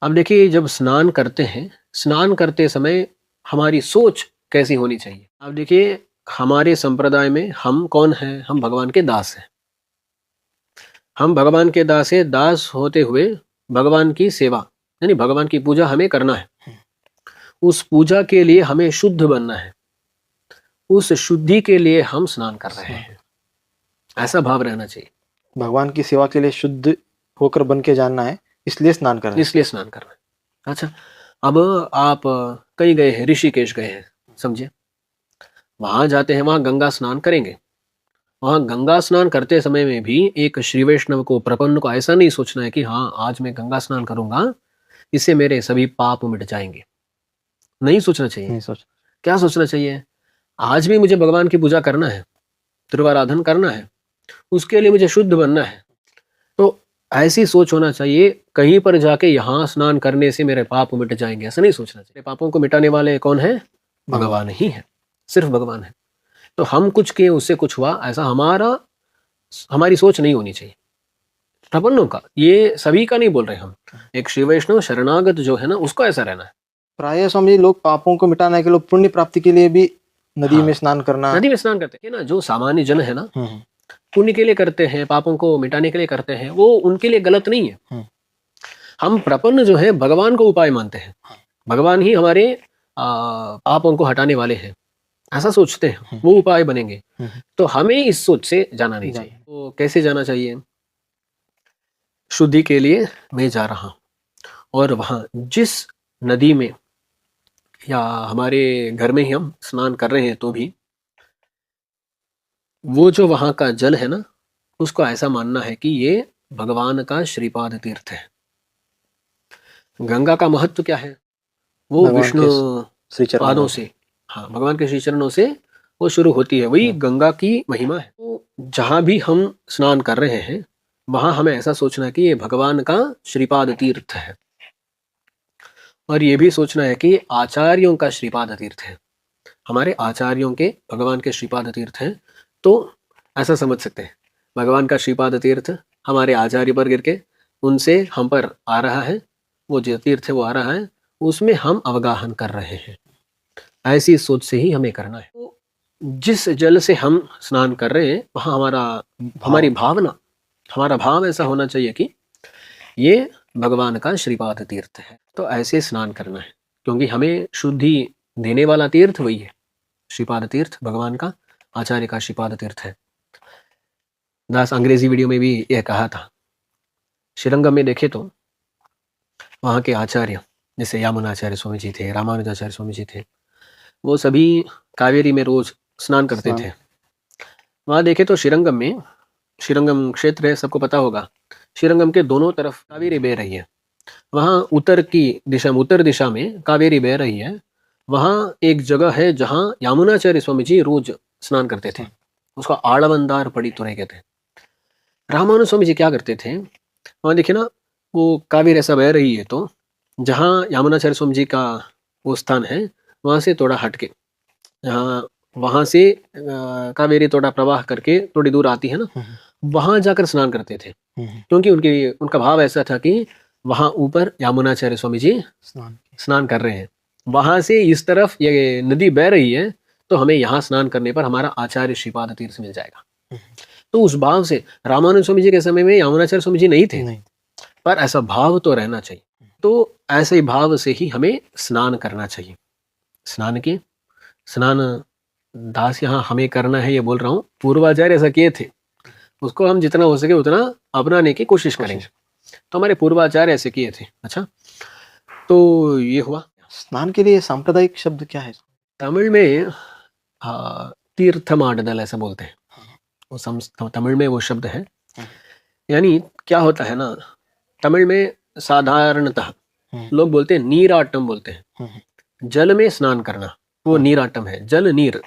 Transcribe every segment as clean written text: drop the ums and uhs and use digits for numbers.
अब देखिए, जब स्नान करते हैं, स्नान करते समय हमारी सोच कैसी होनी चाहिए? अब देखिए, हमारे संप्रदाय में हम कौन हैं? हम भगवान के दास हैं। हम भगवान के दास हैं, दास होते हुए भगवान की सेवा यानी भगवान की पूजा हमें करना है। उस पूजा के लिए हमें शुद्ध बनना है। उस शुद्धि के लिए हम स्नान कर रहे हैं। ऐसा भाव रहना चाहिए। भगवान की सेवा के लिए शुद्ध होकर बन के जानना है, इसलिए स्नान कर रहे हैं। इसलिए स्नान करना है। अच्छा, अब आप कहीं गए हैं, ऋषिकेश गए हैं, समझिए। वहां जाते हैं, वहां गंगा स्नान करेंगे। वहां गंगा स्नान करते समय में भी एक श्री वैष्णव को, प्रपन्न को ऐसा नहीं सोचना है कि हाँ, आज मैं गंगा स्नान करूंगा, इससे मेरे सभी पाप मिट जाएंगे। नहीं सोचना चाहिए। नहीं सोच क्या सोचना चाहिए? आज भी मुझे भगवान की पूजा करना है, त्रिवाराधन करना है, उसके लिए मुझे शुद्ध बनना है। तो ऐसी सोच होना चाहिए। कहीं पर जाके यहाँ स्नान करने से मेरे पाप मिट जाएंगे, ऐसा नहीं सोचना चाहिए। पापों को मिटाने वाले कौन है? भगवान ही है, सिर्फ भगवान है। तो हम कुछ किए, उससे कुछ हुआ, ऐसा हमारी सोच नहीं होनी चाहिए। प्रपन्नों का, ये सभी का नहीं बोल रहे हम। एक श्री वैष्णव शरणागत जो है ना, उसको ऐसा रहना है। प्राय स्वामी जी, लोग पापों को मिटाने के लिए, पुण्य प्राप्ति के लिए भी नदी में स्नान करना, नदी में स्नान करते हैं ना। जो सामान्य जन है ना, पुण्य के लिए करते हैं, पापों को मिटाने के लिए करते हैं, वो उनके लिए गलत नहीं है। हम प्रपन्न जो है भगवान को उपाय मानते हैं। भगवान ही हमारे पापों को हटाने वाले हैं, ऐसा सोचते हैं, वो उपाय बनेंगे। तो हमें इस सोच से जाना नहीं चाहिए। तो कैसे जाना चाहिए? शुद्धि के लिए मैं जा रहा हूं, और वहां जिस नदी में या हमारे घर में ही हम स्नान कर रहे हैं, तो भी वो जो वहां का जल है ना, उसको ऐसा मानना है कि ये भगवान का श्रीपाद तीर्थ है। गंगा का महत्व क्या है? वो विष्णु पादों से, हाँ, भगवान के श्री चरणों से वो शुरू होती है, वही गंगा की महिमा है। तो जहां भी हम स्नान कर रहे हैं, वहां हमें ऐसा सोचना है कि ये भगवान का श्रीपाद तीर्थ है, और ये भी सोचना है कि आचार्यों का श्रीपाद तीर्थ है। हमारे आचार्यों के, भगवान के श्रीपाद तीर्थ हैं। तो ऐसा समझ सकते हैं, भगवान का श्रीपाद तीर्थ हमारे आचार्य पर गिर के उनसे हम पर आ रहा है, वो जो तीर्थ है वो आ रहा है, उसमें हम अवगाहन कर रहे हैं। ऐसी सोच से ही हमें करना है। तो जिस जल से हम स्नान कर रहे हैं, वहाँ हमारी भावना, हमारा भाव ऐसा होना चाहिए कि ये भगवान का श्रीपाद तीर्थ है। तो ऐसे स्नान करना है, क्योंकि हमें शुद्धि देने वाला तीर्थ वही है, श्रीपाद तीर्थ, भगवान का, आचार्य का श्रीपाद तीर्थ है। दास अंग्रेजी वीडियो में भी यह कहा था। श्रीरंगम में देखे तो वहाँ के आचार्य, जैसे यामुनाचार्य स्वामी जी थे, रामानुजाचार्य स्वामी जी थे, वो सभी कावेरी में रोज स्नान करते थे। वहाँ देखे तो श्रीरंगम में, श्रीरंगम क्षेत्र है, सबको पता होगा, श्रीरंगम के दोनों तरफ कावेरी बह रही है। वहाँ उत्तर दिशा में कावेरी बह रही है। वहाँ एक जगह है जहाँ यामुनाचार्य स्वामी जी रोज स्नान करते थे, उसका आड़वंदार पड़ी तुरे कहते हैं। रामानुज स्वामी जी क्या करते थे, वहाँ देखिए ना, वो कावेरी ऐसा बह रही है, तो जहाँ यामुनाचार्य स्वामी जी का वो स्थान है, वहाँ से थोड़ा हटके, जहाँ वहाँ से कावेरी थोड़ा प्रवाह करके थोड़ी दूर आती है ना, वहाँ जाकर स्नान करते थे। क्योंकि उनका भाव ऐसा था कि वहाँ ऊपर यामुनाचार्य स्वामी जी स्नान कर रहे हैं, वहाँ से इस तरफ ये नदी बह रही है, तो हमें यहाँ स्नान करने पर हमारा आचार्य श्रीपाद तीर्थ मिल जाएगा। तो उस भाव से, रामानुज स्वामी जी के समय में यामुनाचार्य स्वामी जी नहीं थे, पर ऐसा भाव तो रहना चाहिए। तो ऐसे भाव से ही हमें स्नान करना चाहिए। स्नान दास यहाँ हमें करना है, ये बोल रहा हूँ, पूर्वाचार्य ऐसा किए थे, उसको हम जितना हो सके उतना अपनाने की कोशिश करेंगे। तो हमारे पूर्वाचार्य ऐसे किए थे। अच्छा, तो ये हुआ। स्नान के लिए सांप्रदायिक शब्द क्या है? तमिल में तीर्थमाडदल ऐसा बोलते हैं, वो तमिल में वो शब्द है। यानी क्या होता है ना, तमिल में साधारणतः लोग बोलते हैं नीराटम बोलते हैं, जल में स्नान करना, वो नीराटम है, जल नीर।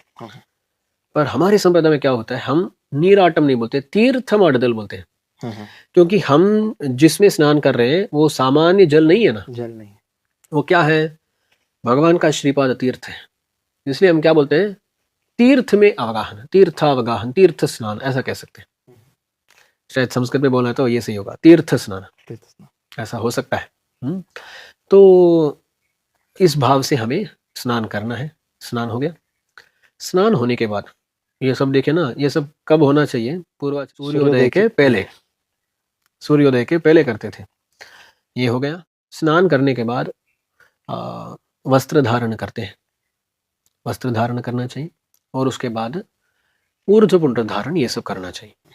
पर हमारे संप्रदाय में क्या होता है, हम नीराटम नहीं बोलते, तीर्थमाडदल बोलते हैं। क्योंकि हम जिसमें स्नान कर रहे हैं वो सामान्य जल नहीं है ना, जल नहीं, वो क्या है, भगवान का श्रीपाद तीर्थ है। इसलिए हम क्या बोलते हैं, तीर्थ में अवगाहन, तीर्थावगाहन, तीर्थ स्नान ऐसा कह सकते हैं। शायद संस्कृत में बोलना है तो ये सही होगा, तीर्थ स्नान, ऐसा हो सकता है। तो इस भाव से हमें स्नान करना है। स्नान हो गया। स्नान होने के बाद ये सब देखे ना, ये सब कब होना चाहिए? सूर्योदय के पहले, सूर्योदय के पहले करते थे। ये हो गया। स्नान करने के बाद वस्त्र धारण करते हैं, वस्त्र धारण करना चाहिए, और उसके बाद ऊर्ध्व पुंड्र धारण ये सब करना चाहिए।